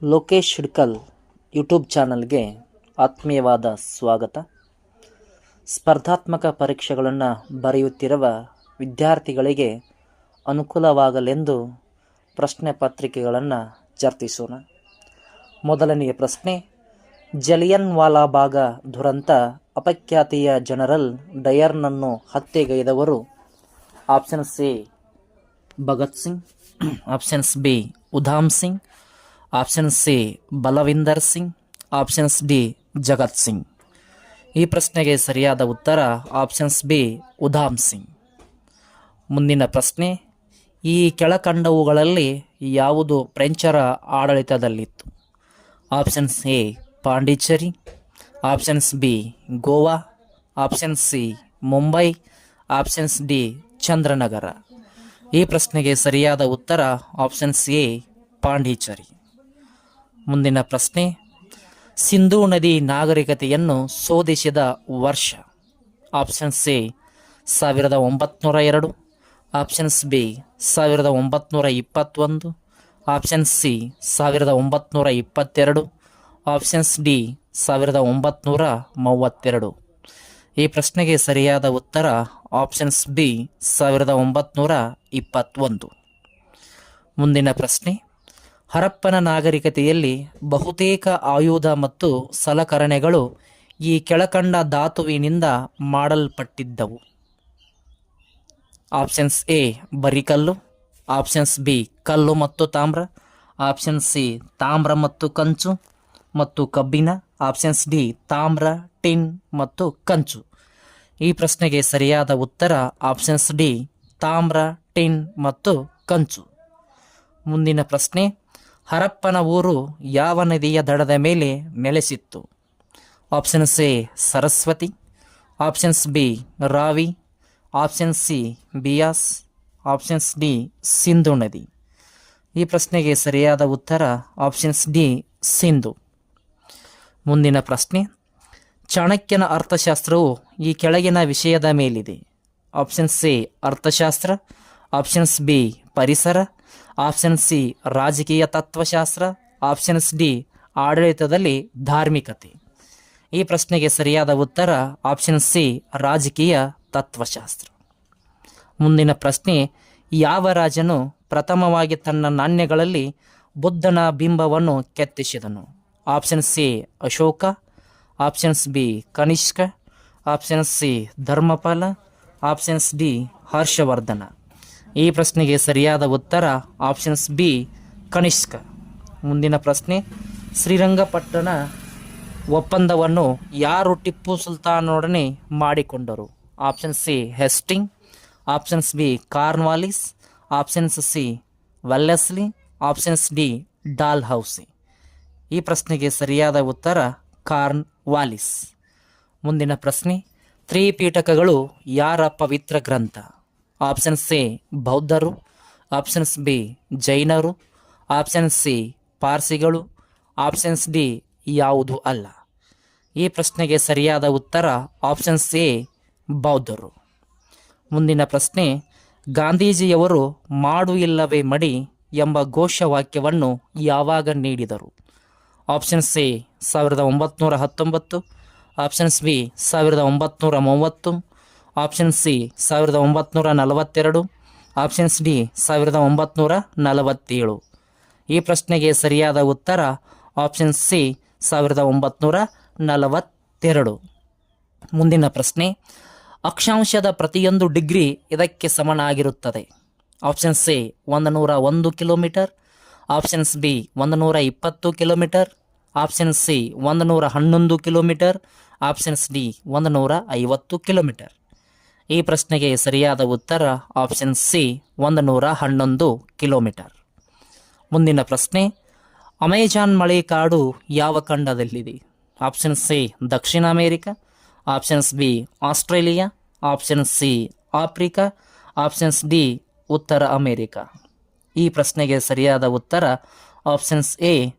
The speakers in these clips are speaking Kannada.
ಲೋಕೇಶ್ ಹಿಡ್ಕಲ್ ಯೂಟ್ಯೂಬ್ ಚಾನಲ್ಗೆ ಆತ್ಮೀಯವಾದ ಸ್ವಾಗತ. ಸ್ಪರ್ಧಾತ್ಮಕ ಪರೀಕ್ಷೆಗಳನ್ನು ಬರೆಯುತ್ತಿರುವ ವಿದ್ಯಾರ್ಥಿಗಳಿಗೆ ಅನುಕೂಲವಾಗಲೆಂದು ಪ್ರಶ್ನೆ ಪತ್ರಿಕೆಗಳನ್ನು ಚರ್ಚಿಸೋಣ. ಮೊದಲನೆಯ ಪ್ರಶ್ನೆ, ಜಲಿಯನ್ ವಾಲಾಬಾಗ ದುರಂತ ಅಪಖ್ಯಾತಿಯ ಜನರಲ್ ಡಯರ್ನನ್ನು ಹತ್ಯೆಗೈದವರು? Options A Bhagat Singh, options B Udham Singh, option C Balwinder Singh, options D Jagat Singh. ಈ ಪ್ರಶ್ನೆಗೆ ಸರಿಯಾದ ಉತ್ತರ ಆಪ್ಷನ್ಸ್ ಬಿ ಉಧಾಮ್ ಸಿಂಗ್. ಮುಂದಿನ ಪ್ರಶ್ನೆ, ಈ ಕೆಳಕಂಡವುಗಳಲ್ಲಿ ಯಾವುದು ಫ್ರೆಂಚರ ಆಡಳಿತದಲ್ಲಿತ್ತು? Options A Pondicherry, options B Goa, options C Mumbai, options D Chandranagar. ಈ ಪ್ರಶ್ನೆಗೆ ಸರಿಯಾದ ಉತ್ತರ ಆಪ್ಷನ್ಸ್ ಎ ಪಾಂಡಿಚೇರಿ. ಮುಂದಿನ ಪ್ರಶ್ನೆ, ಸಿಂಧೂ ನದಿ ನಾಗರಿಕತೆಯನ್ನು ಶೋಧಿಸಿದ ವರ್ಷ? Options A 1902, options B 1921, options C 1922, options D 1932. ಈ ಪ್ರಶ್ನೆಗೆ ಸರಿಯಾದ ಉತ್ತರ ಆಪ್ಷನ್ಸ್ ಬಿ 1921. ಮುಂದಿನ ಪ್ರಶ್ನೆ, ಹರಪ್ಪನ ನಾಗರಿಕತೆಯಲ್ಲಿ ಬಹುತೇಕ ಆಯುಧ ಮತ್ತು ಸಲಕರಣೆಗಳು ಈ ಕೆಳಕಂಡ ಧಾತುವಿನಿಂದ ಮಾಡಲ್ಪಟ್ಟಿದ್ದವು? ಆಪ್ಷನ್ಸ್ ಎ ಬರಿಕಲ್ಲು, ಆಪ್ಷನ್ಸ್ ಬಿ ಕಲ್ಲು ಮತ್ತು ತಾಮ್ರ, ಆಪ್ಷನ್ಸ್ ಸಿ ತಾಮ್ರ ಮತ್ತು ಕಂಚು ಮತ್ತು ಕಬ್ಬಿಣ, ಆಪ್ಷನ್ಸ್ ಡಿ ತಾಮ್ರ, ಟಿನ್ ಮತ್ತು ಕಂಚು. ಈ ಪ್ರಶ್ನೆಗೆ ಸರಿಯಾದ ಉತ್ತರ ಆಪ್ಷನ್ಸ್ ಡಿ ತಾಮ್ರ, ಟಿನ್ ಮತ್ತು ಕಂಚು. ಮುಂದಿನ ಪ್ರಶ್ನೆ, ಹರಪ್ಪನ ಊರು ಯಾವ ನದಿಯ ದಡದ ಮೇಲೆ ನೆಲೆಸಿತ್ತು? Options A Saraswati, options B Ravi, options C Beas, options D Sindhu ನದಿ. ಈ ಪ್ರಶ್ನೆಗೆ ಸರಿಯಾದ ಉತ್ತರ ಆಪ್ಷನ್ಸ್ ಡಿ ಸಿಂಧು. ಮುಂದಿನ ಪ್ರಶ್ನೆ, ಚಾಣಕ್ಯನ ಅರ್ಥಶಾಸ್ತ್ರವು ಈ ಕೆಳಗಿನ ವಿಷಯದ ಮೇಲಿದೆ? ಆಪ್ಷನ್ಸ್ ಎ ಅರ್ಥಶಾಸ್ತ್ರ, ಆಪ್ಷನ್ಸ್ ಬಿ ಪರಿಸರ, ಆಪ್ಷನ್ಸ್ ಸಿ ರಾಜಕೀಯ ತತ್ವಶಾಸ್ತ್ರ, ಆಪ್ಷನ್ಸ್ ಡಿ ಆಡಳಿತದಲ್ಲಿ ಧಾರ್ಮಿಕತೆ. ಈ ಪ್ರಶ್ನೆಗೆ ಸರಿಯಾದ ಉತ್ತರ ಆಪ್ಷನ್ ಸಿ ರಾಜಕೀಯ ತತ್ವಶಾಸ್ತ್ರ. ಮುಂದಿನ ಪ್ರಶ್ನೆ, ಯಾವ ರಾಜನು ಪ್ರಥಮವಾಗಿ ತನ್ನ ನಾಣ್ಯಗಳಲ್ಲಿ ಬುದ್ಧನ ಬಿಂಬವನ್ನು ಕೆತ್ತಿಸಿದನು? Options A Ashoka, options B Kanishka, options C Dharmapala, options D Harshavardhana. ಈ ಪ್ರಶ್ನೆಗೆ ಸರಿಯಾದ ಉತ್ತರ ಆಪ್ಷನ್ಸ್ ಬಿ ಕನಿಷ್ಕ. ಮುಂದಿನ ಪ್ರಶ್ನೆ, ಶ್ರೀರಂಗಪಟ್ಟಣ ಒಪ್ಪಂದವನ್ನು ಯಾರು ಟಿಪ್ಪು ಸುಲ್ತಾನನೊಡನೆ ಮಾಡಿಕೊಂಡರು? Options C Hasting, options B Cornwallis, options C Wellesley, options D Dalhousie. ಈ ಪ್ರಶ್ನೆಗೆ ಸರಿಯಾದ ಉತ್ತರ ಕಾರ್ನ್ವಾಲಿಸ್. ಮುಂದಿನ ಪ್ರಶ್ನೆ, ತ್ರಿಪೀಠಕಗಳು ಯಾರ ಪವಿತ್ರ ಗ್ರಂಥ? ಆಪ್ಷನ್ಸ್ ಎ ಬೌದ್ಧರು, ಆಪ್ಷನ್ಸ್ ಬಿ ಜೈನರು, ಆಪ್ಷನ್ಸ್ ಸಿ ಪಾರ್ಸಿಗಳು, ಆಪ್ಷನ್ಸ್ ಡಿ ಯಾವುದು ಅಲ್ಲ. ಈ ಪ್ರಶ್ನೆಗೆ ಸರಿಯಾದ ಉತ್ತರ ಆಪ್ಷನ್ಸ್ ಎ ಬೌದ್ಧರು. ಮುಂದಿನ ಪ್ರಶ್ನೆ, ಗಾಂಧೀಜಿಯವರು ಮಾಡು ಇಲ್ಲವೇ ಮಡಿ ಎಂಬ ಘೋಷವಾಕ್ಯವನ್ನು ಯಾವಾಗ ನೀಡಿದರು? Options A 1919, options B 1930, option C 1942, options D 1947. ಈ ಪ್ರಶ್ನೆಗೆ ಸರಿಯಾದ ಉತ್ತರ ಆಪ್ಷನ್ ಸಿ 1942. ಮುಂದಿನ ಪ್ರಶ್ನೆ, ಅಕ್ಷಾಂಶದ ಪ್ರತಿಯೊಂದು ಡಿಗ್ರಿ ಇದಕ್ಕೆ ಸಮನಾಗಿರುತ್ತದೆ? Options A 101 kilometre, options B 120 kilometre, option C 111 kilometre, options D 150 kilometre. ಈ ಪ್ರಶ್ನೆಗೆ ಸರಿಯಾದ ಉತ್ತರ ಆಪ್ಷನ್ ಸಿ 111 ಕಿಲೋಮೀಟರ್. ಮುಂದಿನ ಪ್ರಶ್ನೆ, ಅಮೆಜಾನ್ ಮಳೆಕಾಡು ಯಾವ ಖಂಡದಲ್ಲಿದೆ? ಆಪ್ಷನ್ಸ್ ಸಿ ದಕ್ಷಿಣ America, options B Australia, options C Africa, options D ಉತ್ತರ ಅಮೇರಿಕಾ. ಈ ಪ್ರಶ್ನೆಗೆ ಸರಿಯಾದ ಉತ್ತರ ಆಪ್ಷನ್ಸ್ ಎ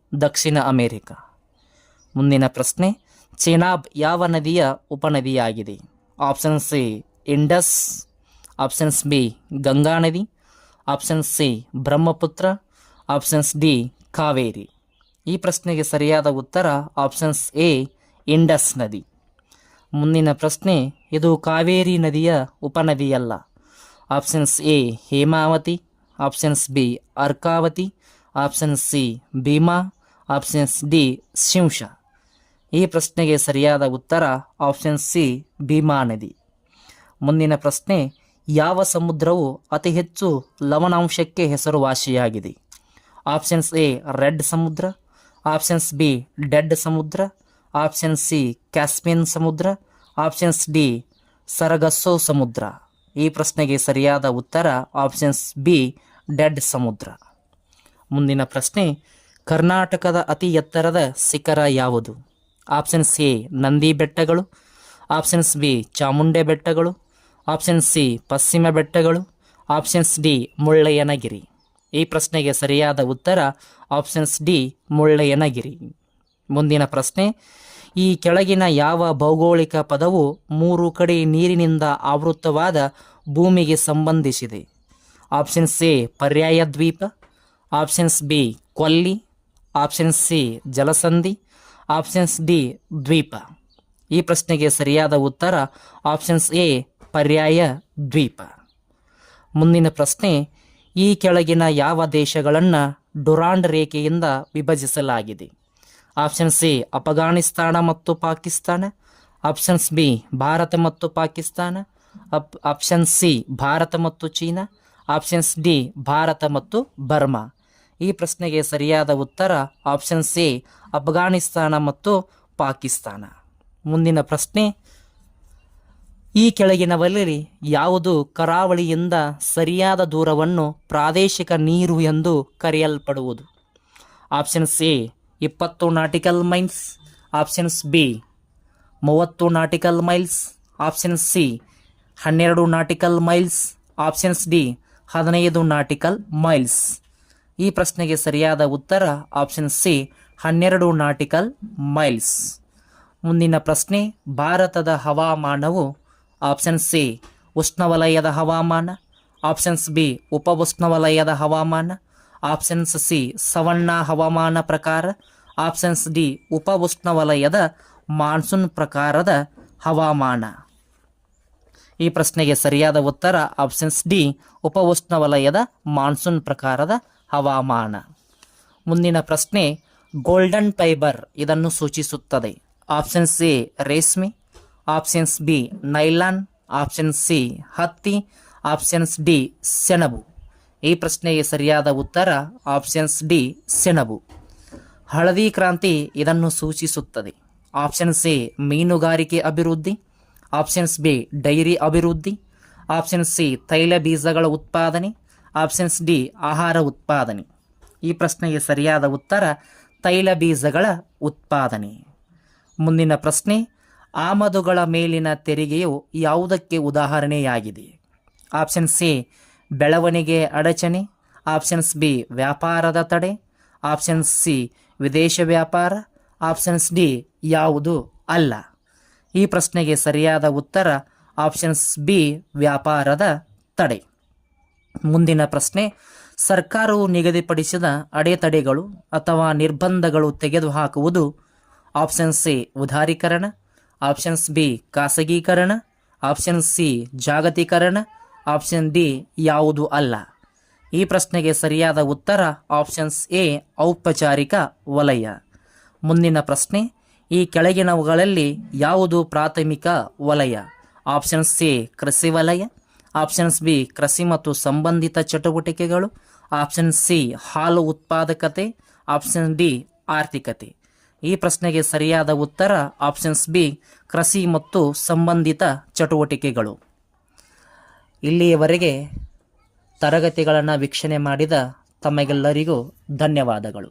ದಕ್ಷಿಣ ಅಮೇರಿಕಾ. ಮುಂದಿನ ಪ್ರಶ್ನೆ, ಚೆನಾಬ್ ಯಾವ ನದಿಯ ಉಪನದಿಯಾಗಿದೆ? Options C Indus, options B Ganga ನದಿ, option C Brahmaputra, options D Kaveri. ಈ ಪ್ರಶ್ನೆಗೆ ಸರಿಯಾದ ಉತ್ತರ ಆಪ್ಷನ್ಸ್ ಎ ಇಂಡಸ್ ನದಿ. ಮುಂದಿನ ಪ್ರಶ್ನೆ, ಇದು ಕಾವೇರಿ ನದಿಯ ಉಪನದಿಯಲ್ಲ. Options A Hemavati, options B Arkavati, options C Bhima, options D Shimsha. ಈ ಪ್ರಶ್ನೆಗೆ ಸರಿಯಾದ ಉತ್ತರ ಆಪ್ಷನ್ ಸಿ ಭೀಮಾ ನದಿ. ಮುಂದಿನ ಪ್ರಶ್ನೆ, ಯಾವ ಸಮುದ್ರವು ಅತಿ ಹೆಚ್ಚು ಲವಣಾಂಶಕ್ಕೆ ಹೆಸರುವಾಸಿಯಾಗಿದೆ? ಆಪ್ಷನ್ಸ್ ಎ ರೆಡ್ ಸಮುದ್ರ, ಆಪ್ಷನ್ಸ್ ಬಿ ಡೆಡ್ ಸಮುದ್ರ, ಆಪ್ಷನ್ ಸಿ ಕ್ಯಾಸ್ಪಿಯನ್ ಸಮುದ್ರ, ಆಪ್ಷನ್ಸ್ ಡಿ ಸರಗಸ್ಸೋ ಸಮುದ್ರ. ಈ ಪ್ರಶ್ನೆಗೆ ಸರಿಯಾದ ಉತ್ತರ ಆಪ್ಷನ್ಸ್ ಬಿ ಡೆಡ್ ಸಮುದ್ರ. ಮುಂದಿನ ಪ್ರಶ್ನೆ, ಕರ್ನಾಟಕದ ಅತಿ ಎತ್ತರದ ಶಿಖರ ಯಾವುದು? ಆಪ್ಷನ್ಸ್ ಎ ನಂದಿ ಬೆಟ್ಟಗಳು, ಆಪ್ಷನ್ಸ್ ಬಿ ಚಾಮುಂಡೆ ಬೆಟ್ಟಗಳು, ಆಪ್ಷನ್ ಸಿ ಪಶ್ಚಿಮ ಬೆಟ್ಟಗಳು, ಆಪ್ಷನ್ಸ್ ಡಿ ಮುಳ್ಳಯ್ಯನಗಿರಿ. ಈ ಪ್ರಶ್ನೆಗೆ ಸರಿಯಾದ ಉತ್ತರ ಆಪ್ಷನ್ಸ್ ಡಿ ಮುಳ್ಳಯ್ಯನಗಿರಿ. ಮುಂದಿನ ಪ್ರಶ್ನೆ, ಈ ಕೆಳಗಿನ ಯಾವ ಭೌಗೋಳಿಕ ಪದವು 3 ಕಡೆ ನೀರಿನಿಂದ ಆವೃತವಾದ ಭೂಮಿಗೆ ಸಂಬಂಧಿಸಿದೆ? ಆಪ್ಷನ್ಸ್ ಎ ಪರ್ಯಾಯ ದ್ವೀಪ, ಆಪ್ಷನ್ಸ್ ಬಿ ಕೊಲ್ಲಿ, ಆಪ್ಷನ್ಸ್ ಸಿ ಜಲಸಂಧಿ, ಆಪ್ಷನ್ಸ್ ಡಿ ದ್ವೀಪ. ಈ ಪ್ರಶ್ನೆಗೆ ಸರಿಯಾದ ಉತ್ತರ ಆಪ್ಷನ್ಸ್ ಎ ಪರ್ಯಾಯ ದ್ವೀಪ. ಮುಂದಿನ ಪ್ರಶ್ನೆ, ಈ ಕೆಳಗಿನ ಯಾವ ದೇಶಗಳನ್ನು ಡುರಾಂಡ್ ರೇಖೆಯಿಂದ ವಿಭಜಿಸಲಾಗಿದೆ? ಆಪ್ಷನ್ ಸಿ ಅಫ್ಘಾನಿಸ್ತಾನ ಮತ್ತು ಪಾಕಿಸ್ತಾನ, ಆಪ್ಷನ್ಸ್ ಬಿ ಭಾರತ ಮತ್ತು ಪಾಕಿಸ್ತಾನ, ಆಪ್ಷನ್ ಸಿ ಭಾರತ ಮತ್ತು ಚೀನಾ, ಆಪ್ಷನ್ಸ್ ಡಿ ಭಾರತ ಮತ್ತು ಬರ್ಮಾ. ಈ ಪ್ರಶ್ನೆಗೆ ಸರಿಯಾದ ಉತ್ತರ ಆಪ್ಷನ್ ಸಿ ಅಫ್ಘಾನಿಸ್ತಾನ ಮತ್ತು ಪಾಕಿಸ್ತಾನ. ಮುಂದಿನ ಪ್ರಶ್ನೆ, ಈ ಕೆಳಗಿನವರಲ್ಲಿ ಯಾವುದು ಕರಾವಳಿಯಿಂದ ಸರಿಯಾದ ದೂರವನ್ನು ಪ್ರಾದೇಶಿಕ ನೀರು ಎಂದು ಕರೆಯಲ್ಪಡುವುದು? Options A 20 nautical miles, options B 30 nautical miles, options C 12 nautical miles, options D 15 nautical miles. ಈ ಪ್ರಶ್ನೆಗೆ ಸರಿಯಾದ ಉತ್ತರ ಆಪ್ಷನ್ ಸಿ 12 ನಾಟಿಕಲ್ ಮೈಲ್ಸ್. ಮುಂದಿನ ಪ್ರಶ್ನೆ, ಭಾರತದ ಹವಾಮಾನವು ಆಪ್ಷನ್ ಸಿ ಉಷ್ಣವಲಯದ ಹವಾಮಾನ, ಆಪ್ಷನ್ಸ್ ಬಿ ಉಪ ಉಷ್ಣವಲಯದ ಹವಾಮಾನ, ಆಪ್ಷನ್ಸ್ ಸಿ ಸವರ್ಣ ಹವಾಮಾನ ಪ್ರಕಾರ, ಆಪ್ಷನ್ಸ್ ಡಿ ಉಪ ಉಷ್ಣವಲಯದ ಮಾನ್ಸೂನ್ ಪ್ರಕಾರದ ಹವಾಮಾನ. ಈ ಪ್ರಶ್ನೆಗೆ ಸರಿಯಾದ ಉತ್ತರ ಆಪ್ಷನ್ಸ್ ಡಿ ಉಪ ಉಷ್ಣವಲಯದ ಮಾನ್ಸೂನ್ ಪ್ರಕಾರದ ಹವಾಮಾನ. ಮುಂದಿನ ಪ್ರಶ್ನೆ, ಗೋಲ್ಡನ್ ಫೈಬರ್ ಇದನ್ನು ಸೂಚಿಸುತ್ತದೆ? ಆಪ್ಷನ್ಸ್ ಎ ರೇಷ್ಮೆ, options B nylon, option C ಹತ್ತಿ, ಆಪ್ಷನ್ಸ್ ಡಿ ಸೆಣಬು. ಈ ಪ್ರಶ್ನೆಗೆ ಸರಿಯಾದ ಉತ್ತರ ಆಪ್ಷನ್ಸ್ ಡಿ ಸೆಣಬು. ಹಳದಿ ಕ್ರಾಂತಿ ಇದನ್ನು ಸೂಚಿಸುತ್ತದೆ? ಆಪ್ಷನ್ಸ್ ಎ ಮೀನುಗಾರಿಕೆ ಅಭಿವೃದ್ಧಿ, ಆಪ್ಷನ್ಸ್ ಬಿ ಡೈರಿ ಅಭಿವೃದ್ಧಿ, ಆಪ್ಷನ್ಸ್ ಸಿ ತೈಲ ಬೀಜಗಳ ಉತ್ಪಾದನೆ, ಆಪ್ಷನ್ಸ್ ಡಿ ಆಹಾರ ಉತ್ಪಾದನೆ. ಈ ಪ್ರಶ್ನೆಗೆ ಸರಿಯಾದ ಉತ್ತರ ತೈಲ ಬೀಜಗಳ ಉತ್ಪಾದನೆ. ಮುಂದಿನ ಪ್ರಶ್ನೆ, ಆಮದುಗಳ ಮೇಲಿನ ತೆರಿಗೆಯು ಯಾವುದಕ್ಕೆ ಉದಾಹರಣೆಯಾಗಿದೆ? ಆಪ್ಷನ್ಸ್ ಎ ಬೆಳವಣಿಗೆ ಅಡಚಣೆ, ಆಪ್ಷನ್ಸ್ ಬಿ ವ್ಯಾಪಾರದ ತಡೆ, ಆಪ್ಷನ್ಸ್ ಸಿ ವಿದೇಶ ವ್ಯಾಪಾರ, ಆಪ್ಷನ್ಸ್ ಡಿ ಯಾವುದು ಅಲ್ಲ. ಈ ಪ್ರಶ್ನೆಗೆ ಸರಿಯಾದ ಉತ್ತರ ಆಪ್ಷನ್ಸ್ ಬಿ ವ್ಯಾಪಾರದ ತಡೆ. ಮುಂದಿನ ಪ್ರಶ್ನೆ, ಸರ್ಕಾರವು ನಿಗದಿಪಡಿಸಿದ ಅಡೆತಡೆಗಳು ಅಥವಾ ನಿರ್ಬಂಧಗಳು ತೆಗೆದುಹಾಕುವುದು? ಆಪ್ಷನ್ಸ್ ಎ ಉದಾರೀಕರಣ, ಆಪ್ಷನ್ಸ್ ಬಿ ಖಾಸಗೀಕರಣ, ಆಪ್ಷನ್ ಸಿ ಜಾಗತೀಕರಣ, ಆಪ್ಷನ್ ಡಿ ಯಾವುದು ಅಲ್ಲ. ಈ ಪ್ರಶ್ನೆಗೆ ಸರಿಯಾದ ಉತ್ತರ ಆಪ್ಷನ್ಸ್ ಎ ಔಪಚಾರಿಕ ವಲಯ. ಮುಂದಿನ ಪ್ರಶ್ನೆ, ಈ ಕೆಳಗಿನವುಗಳಲ್ಲಿ ಯಾವುದು ಪ್ರಾಥಮಿಕ ವಲಯ? ಆಪ್ಷನ್ಸ್ ಎ ಕೃಷಿ ವಲಯ, ಆಪ್ಷನ್ಸ್ ಬಿ ಕೃಷಿ ಮತ್ತು ಸಂಬಂಧಿತ ಚಟುವಟಿಕೆಗಳು, ಆಪ್ಷನ್ ಸಿ ಹಾಲು ಉತ್ಪಾದಕತೆ, ಆಪ್ಷನ್ ಡಿ ಆರ್ಥಿಕತೆ. ಈ ಪ್ರಶ್ನೆಗೆ ಸರಿಯಾದ ಉತ್ತರ ಆಪ್ಷನ್ಸ್ ಬಿ ಕೃಷಿ ಮತ್ತು ಸಂಬಂಧಿತ ಚಟುವಟಿಕೆಗಳು. ಇಲ್ಲಿಯವರೆಗೆ ತರಗತಿಗಳನ್ನು ವೀಕ್ಷಣೆ ಮಾಡಿದ ತಮಗೆಲ್ಲರಿಗೂ ಧನ್ಯವಾದಗಳು.